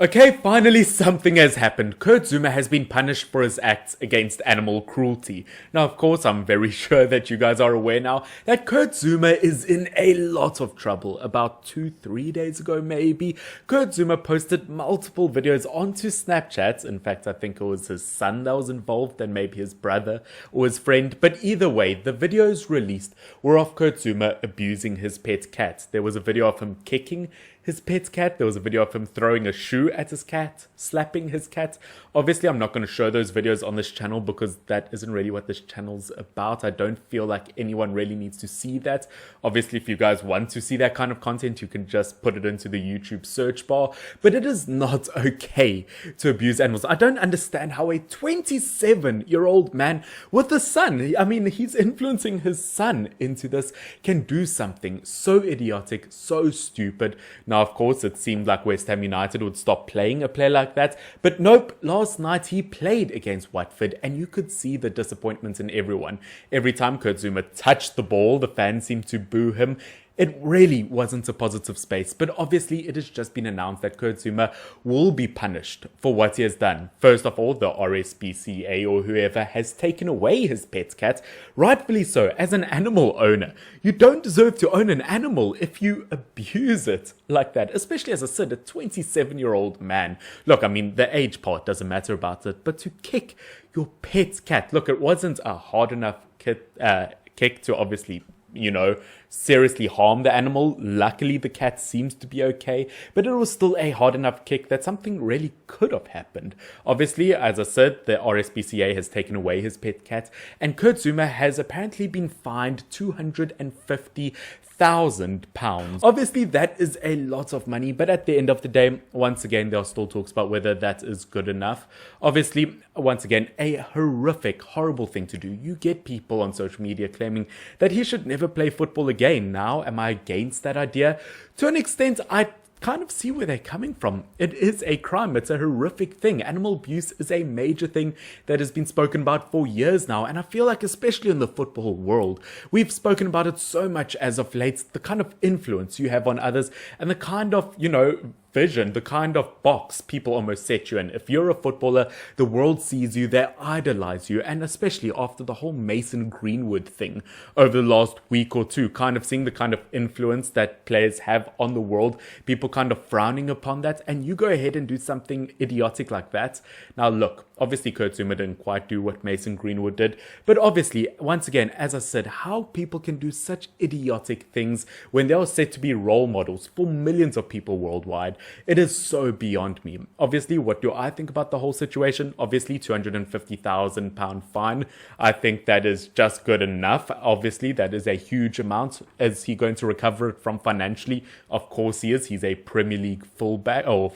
Okay, finally something has happened. Kurt Zouma has been punished for his acts against animal cruelty. Now, of course, I'm very sure that you guys are aware now that Kurt Zouma is in a lot of trouble. About 2-3 days ago, maybe, Kurt Zouma posted multiple videos onto Snapchat. In fact, I think it was his son that was involved and maybe his brother or his friend. But either way, the videos released were of Kurt Zouma abusing his pet cat. There was a video of him kicking his pet cat. There was a video of him throwing a shoe at his cat, slapping his cat. Obviously, I'm not going to show those videos on this channel because that isn't really what this channel's about. I don't feel like anyone really needs to see that. Obviously, if you guys want to see that kind of content, you can just put it into the YouTube search bar. But it is not okay to abuse animals. I don't understand how a 27-year-old man with a son, I mean, he's influencing his son into this, can do something so idiotic, so stupid. Now, of course, it seemed like West Ham United would stop playing a player like that. But nope, last night he played against Watford and you could see the disappointment in everyone. Every time Kurt Zouma touched the ball, the fans seemed to boo him. It really wasn't a positive space, but obviously it has just been announced that Kurt Zouma will be punished for what he has done. First of all, the RSPCA or whoever has taken away his pet cat, rightfully so, as an animal owner. You don't deserve to own an animal if you abuse it like that, especially, as I said, a 27-year-old man. Look, I mean, the age part doesn't matter about it, but to kick your pet cat, look, it wasn't a hard enough kick to obviously, you know, seriously harm the animal. Luckily, the cat seems to be okay, but it was still a hard enough kick that something really could have happened. Obviously, as I said, the RSPCA has taken away his pet cat, and Kurt Zouma has apparently been fined £250,000. Obviously, that is a lot of money, but at the end of the day, once again, there are still talks about whether that is good enough. Obviously, once again, a horrific, horrible thing to do. You get people on social media claiming that he should never play football again. Now, am I against that idea? To an extent, I kind of see where they're coming from. It is a crime. It's a horrific thing. Animal abuse is a major thing that has been spoken about for years now, and I feel like, especially in the football world, we've spoken about it so much as of late, the kind of influence you have on others and the kind of, you know, vision, the kind of box people almost set you in. If you're a footballer, the world sees you, they idolize you, and especially after the whole Mason Greenwood thing over the last week or two, kind of seeing the kind of influence that players have on the world, people kind of frowning upon that, and you go ahead and do something idiotic like that. Now look, obviously Kurt Zouma didn't quite do what Mason Greenwood did, but obviously, once again, as I said, how people can do such idiotic things when they are said to be role models for millions of people worldwide, it is so beyond me. Obviously, what do I think about the whole situation? Obviously, £250,000 fine. I think that is just good enough. Obviously, that is a huge amount. Is he going to recover it from financially? Of course he is. He's a Premier League fullback or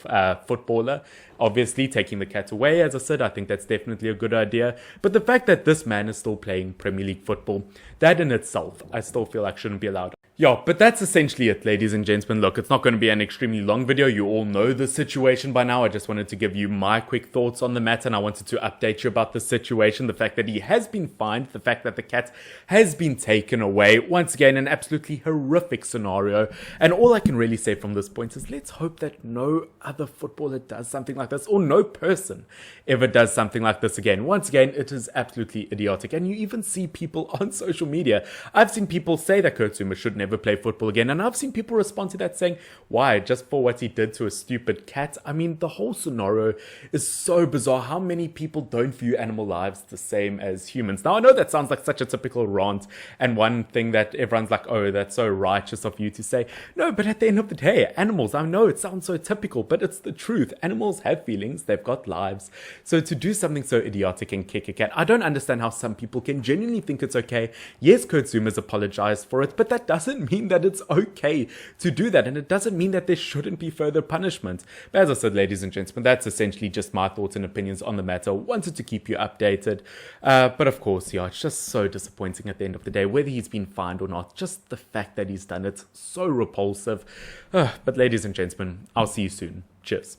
footballer. Obviously, taking the cat away, as I said, I think that's definitely a good idea. But the fact that this man is still playing Premier League football, that in itself, I still feel like shouldn't be allowed. Yeah, but that's essentially it, ladies and gentlemen. Look, it's not going to be an extremely long video. You all know the situation by now. I just wanted to give you my quick thoughts on the matter, and I wanted to update you about the situation, the fact that he has been fined, the fact that the cat has been taken away. Once again, an absolutely horrific scenario. And all I can really say from this point is let's hope that no other footballer does something like this, or no person ever does something like this again. Once again, it is absolutely idiotic. And you even see people on social media. I've seen people say that Kurt Zouma should never play football again, and I've seen people respond to that saying, why, just for what he did to a stupid cat? I mean, the whole scenario is so bizarre. How many people don't view animal lives the same as humans? Now, I know that sounds like such a typical rant, and one thing that everyone's like, oh, that's so righteous of you to say. No, but at the end of the day, animals, I know it sounds so typical, but it's the truth. Animals have feelings, they've got lives. So to do something so idiotic and kick a cat, I don't understand how some people can genuinely think it's okay. Yes, Kurt Zouma's apologized for it, but that doesn't mean that it's okay to do that, and it doesn't mean that there shouldn't be further punishment. But as I said, ladies and gentlemen, that's essentially just my thoughts and opinions on the matter. Wanted to keep you updated, but of course, yeah, it's just so disappointing at the end of the day, whether he's been fined or not. Just the fact that he's done it, so repulsive. But ladies and gentlemen, I'll see you soon. Cheers.